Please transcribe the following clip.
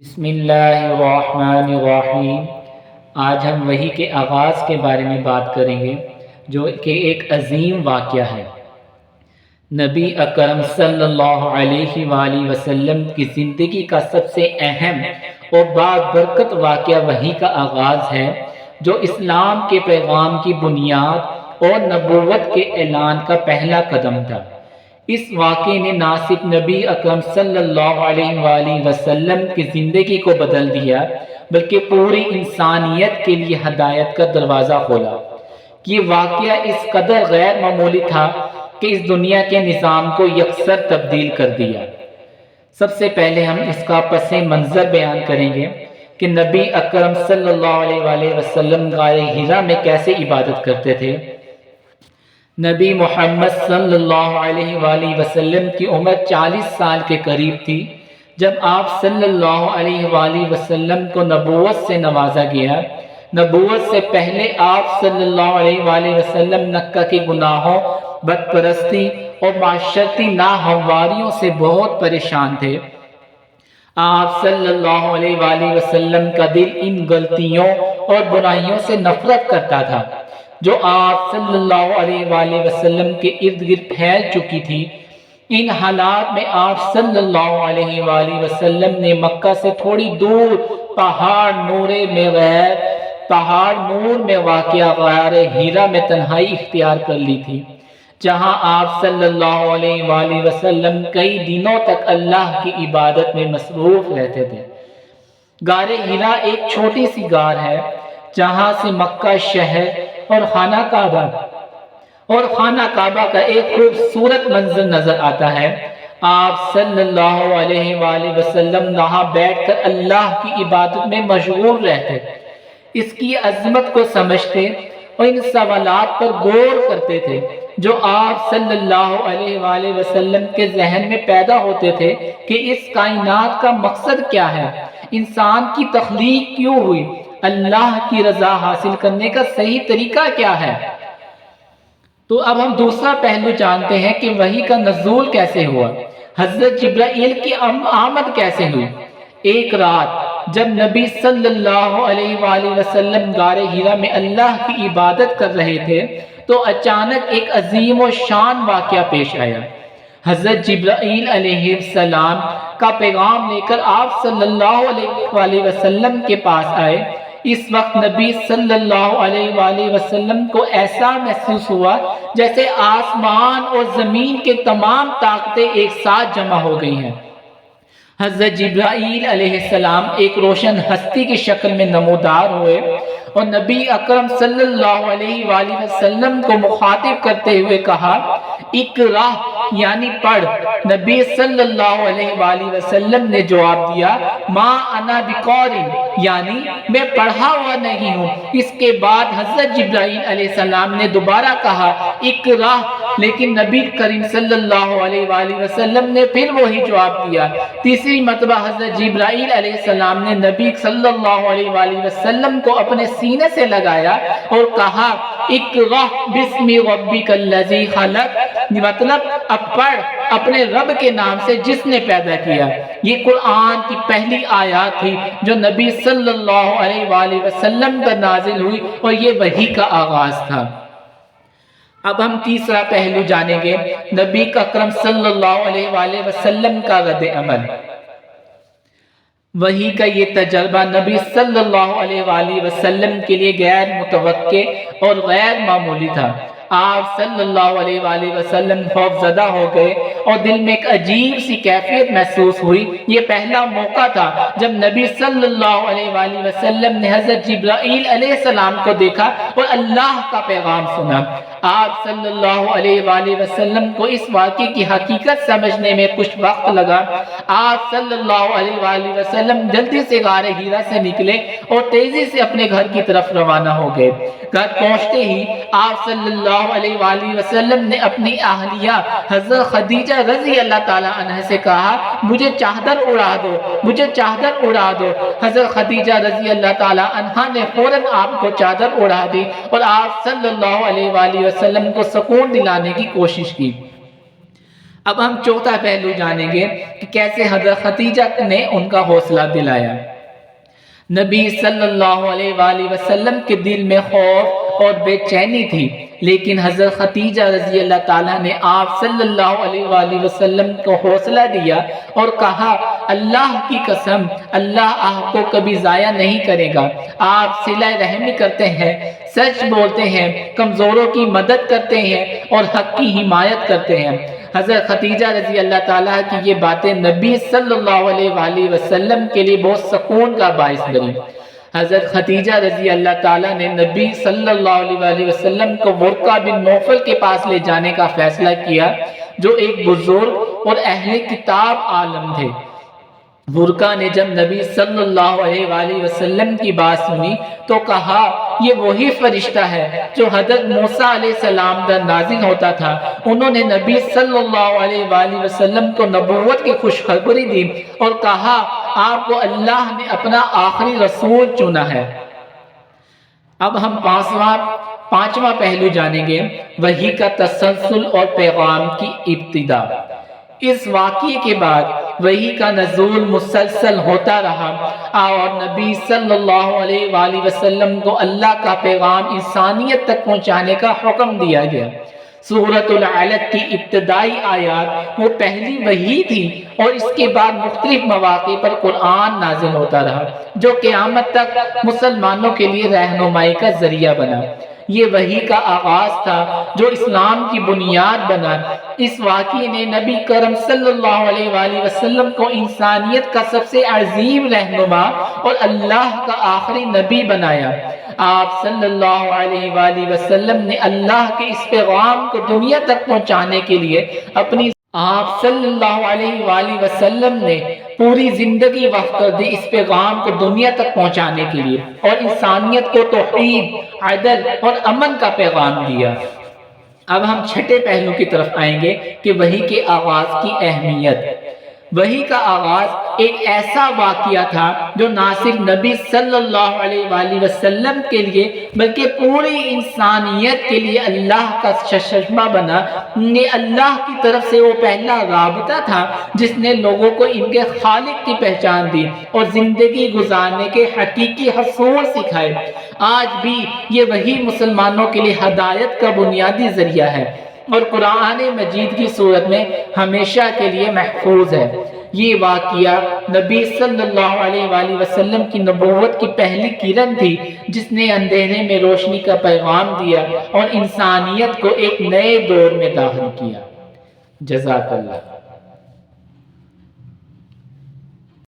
بسم اللہ الرحمن الرحیم۔ آج ہم وحی کے آغاز کے بارے میں بات کریں گے جو کہ ایک عظیم واقعہ ہے۔ نبی اکرم صلی اللہ علیہ وآلہ وسلم کی زندگی کا سب سے اہم اور بابرکت واقعہ وحی کا آغاز ہے جو اسلام کے پیغام کی بنیاد اور نبوت کے اعلان کا پہلا قدم تھا۔ اس واقعے نے نہ صرف نبی اکرم صلی اللہ علیہ وآلہ وسلم کی زندگی کو بدل دیا بلکہ پوری انسانیت کے لیے ہدایت کا دروازہ کھولا۔ یہ واقعہ اس قدر غیر معمولی تھا کہ اس دنیا کے نظام کو یکسر تبدیل کر دیا۔ سب سے پہلے ہم اس کا پس منظر بیان کریں گے کہ نبی اکرم صلی اللہ علیہ وآلہ وسلم غار حرا میں کیسے عبادت کرتے تھے۔ نبی محمد صلی اللہ علیہ وآلہ وسلم کی عمر 40 سال کے قریب تھی جب آپ صلی اللہ علیہ وآلہ وسلم کو نبوت سے نوازا گیا۔ نبوت سے پہلے آپ صلی اللہ علیہ وآلہ وسلم مکہ کے گناہوں، بت پرستی اور معاشرتی ناہمواریوں سے بہت پریشان تھے۔ آپ صلی اللہ علیہ وآلہ وسلم کا دل ان غلطیوں اور برائیوں سے نفرت کرتا تھا جو آپ صلی اللہ علیہ وآلہ وسلم کے ارد گرد پھیل چکی تھی۔ ان حالات میں آپ صلی اللہ علیہ وآلہ وسلم نے مکہ سے تھوڑی دور پہاڑ نور میں واقع غار حرا میں تنہائی اختیار کر لی تھی، جہاں آپ صلی اللہ علیہ وآلہ وسلم کئی دنوں تک اللہ کی عبادت میں مصروف رہتے تھے۔ غار حرا ایک چھوٹی سی غار ہے جہاں سے مکہ شہر اور خانہ کعبہ کا ایک خوبصورت منظر نظر آتا ہے۔ آپ صلی اللہ علیہ وآلہ وسلم وہاں بیٹھ کر اللہ کی عبادت میں مشغول رہتے، اس کی عظمت کو سمجھتے اور ان سوالات پر غور کرتے تھے جو آپ صلی اللہ علیہ وآلہ وسلم کے ذہن میں پیدا ہوتے تھے کہ اس کائنات کا مقصد کیا ہے، انسان کی تخلیق کیوں ہوئی، اللہ کی رضا حاصل کرنے کا صحیح طریقہ کیا ہے۔ تو اب ہم دوسرا پہلو جانتے ہیں کہ وحی کا نزول کیسے ہوا، حضرت جبرائیل کی آمد کیسے ہوئی۔ ایک رات جب نبی صلی اللہ علیہ وآلہ وسلم غار حرا میں اللہ کی عبادت کر رہے تھے تو اچانک ایک عظیم و شان واقعہ پیش آیا۔ حضرت جبرائیل علیہ السلام کا پیغام لے کر آپ صلی اللہ علیہ وآلہ وسلم کے پاس آئے۔ اس وقت نبی صلی اللہ علیہ وآلہ وسلم کو ایسا محسوس ہوا جیسے آسمان اور زمین کے تمام طاقتیں ایک ساتھ جمع ہو گئی ہیں۔ حضرت جبرائیل علیہ السلام ایک روشن ہستی کی شکل میں نمودار ہوئے اور نبی اکرم صلی اللہ علیہ وآلہ وسلم کو مخاطب کرتے ہوئے کہا، اقرا یعنی پڑھ۔ نبی صلی اللہ علیہ وآلہ وسلم نے جواب دیا، ما انا بقارئ یعنی میں پڑھا ہوا نہیں ہوں۔ اس کے بعد حضرت جبرائیل علیہ السلام نے دوبارہ کہا، اقرا، لیکن نبی کریم صلی اللہ علیہ وآلہ وسلم نے پھر وہی جواب دیا۔ تیسری مرتبہ حضرت جبرائیل علیہ السلام نے نبی صلی اللہ علیہ وآلہ وسلم کو اپنے سینے سے لگایا اور کہا، اقرا بسم ربک الذی خلق، مطلب اب پڑھ اپنے رب کے نام سے جس نے پیدا کیا۔ یہ قرآن کی پہلی آیات تھی جو نبی صلی اللہ علیہ وآلہ وسلم پر نازل ہوئی اور یہ وحی کا آغاز تھا۔ اب ہم تیسرا پہلو جانیں گے، نبی اکرم صلی اللہ علیہ وآلہ وسلم کا رد عمل۔ وحی کا یہ تجربہ نبی صلی اللہ علیہ وآلہ وسلم کے لیے غیر متوقع اور غیر معمولی تھا۔ آپ صلی اللہ علیہ وآلہ وسلم خوف زدہ ہو گئے اور دل میں ایک عجیب سی کیفیت محسوس ہوئی۔ یہ پہلا موقع تھا جب نبی صلی اللہ علیہ وآلہ وسلم نے حضرت جبرائیل علیہ السلام کو دیکھا اور اللہ کا پیغام سنا۔ آپ صلی اللہ علیہ وآلہ وسلم کو اس واقعے کی حقیقت سمجھنے میں کچھ وقت لگا۔ آپ صلی اللہ علیہ وآلہ وسلم جلدی سے غار حرا سے نکلے اور تیزی سے اپنے گھر کی طرف روانہ ہو گئے۔ گھر پہنچتے ہی آپ صلی اللہ علیہ وآلہ وسلم نے اپنی اہلیہ حضرت خدیجہ رضی اللہ تعالیٰ عنہ سے کہا، مجھے چادر اڑا دو، مجھے چادر اڑا دو۔ حضرت خدیجہ رضی اللہ تعالیٰ عنہ نے فوراً آپ کو چادر اڑا دی اور آپ صلی اللہ علیہ وآلہ وسلم کو سکون دلانے کی کوشش کی۔ اب ہم چوتھا پہلو جانیں گے کہ کیسے حضرت خدیجہ نے ان کا حوصلہ دلایا۔ نبی صلی اللہ علیہ وآلہ وسلم کے دل میں خوف اور بے چینی تھی، لیکن حضرت خدیجہ رضی اللہ تعالیٰ نے آپ صلی اللہ علیہ وآلہ وسلم کو حوصلہ دیا اور کہا، اللہ کی قسم، اللہ آپ کو کبھی ضائع نہیں کرے گا۔ آپ صلہ رحمی کرتے ہیں، سچ بولتے ہیں، کمزوروں کی مدد کرتے ہیں اور حق کی حمایت کرتے ہیں۔ حضرت خدیجہ رضی اللہ تعالیٰ کی یہ باتیں نبی صلی اللہ علیہ وآلہ وسلم کے لیے بہت سکون کا باعث بنی۔ حضرت خدیجہ رضی اللہ تعالیٰ نے نبی صلی اللہ علیہ وآلہ وسلم کو ورقہ بن نوفل کے پاس لے جانے کا فیصلہ کیا، جو ایک بزرگ اور اہل کتاب عالم تھے۔ ورقہ نے جب نبی صلی اللہ علیہ وآلہ وسلم کی بات سنی تو کہا، یہ وہی فرشتہ ہے جو حضرت موسیٰ علیہ السلام پر نازل ہوتا تھا۔ انہوں نے نبی صلی اللہ علیہ وآلہ وسلم کو نبوت کی خوشخبری دی اور کہا، آپ کو اللہ نے اپنا آخری رسول چنا ہے۔ اب ہم پانچواں پہلو جانیں گے، وحی کا تسلسل اور پیغام کی ابتدا۔ اس واقعے کے بعد وحی کا نزول مسلسل ہوتا رہا اور نبی صلی اللہ علیہ وآلہ وسلم کو اللہ کا پیغام انسانیت تک پہنچانے کا حکم دیا گیا۔ سورۃ العلق کی ابتدائی آیات وہ پہلی وحی تھی اور اس کے بعد مختلف مواقع پر قرآن نازل ہوتا رہا، جو قیامت تک مسلمانوں کے لیے رہنمائی کا ذریعہ بنا۔ یہ وحی کا آغاز تھا جو اسلام کی بنیاد بنا۔ اس واقعے نے نبی کرم صلی اللہ علیہ وآلہ وسلم کو انسانیت کا سب سے عظیم رہنما اور اللہ کا آخری نبی بنایا۔ آپ صلی اللہ علیہ وآلہ وسلم نے اللہ کے اس پیغام کو دنیا تک پہنچانے کے لیے آپ صلی اللہ علیہ وآلہ وسلم نے پوری زندگی وقف کر دی اس پیغام کو دنیا تک پہنچانے کے لیے اور انسانیت کو توحید، عدل اور امن کا پیغام دیا۔ اب ہم چھٹے پہلو کی طرف آئیں گے کہ وحی کے آغاز کی اہمیت۔ وحی کا آغاز ایک ایسا واقعہ تھا جو نہ صرف نبی صلی اللہ علیہ وآلہ وسلم کے لیے بلکہ پوری انسانیت کے لیے اللہ کا چشمہ بنا۔ یہ اللہ کی طرف سے وہ پہلا رابطہ تھا جس نے لوگوں کو ان کے خالق کی پہچان دی اور زندگی گزارنے کے حقیقی حصول سکھائے۔ آج بھی یہ وحی مسلمانوں کے لیے ہدایت کا بنیادی ذریعہ ہے اور قرآن مجید کی صورت میں ہمیشہ کے لیے محفوظ ہے۔ یہ واقعہ نبی صلی اللہ علیہ وآلہ وسلم کی نبوت کی پہلی کرن تھی جس نے اندھیرے میں روشنی کا پیغام دیا اور انسانیت کو ایک نئے دور میں داخل کیا۔ جزاک اللہ۔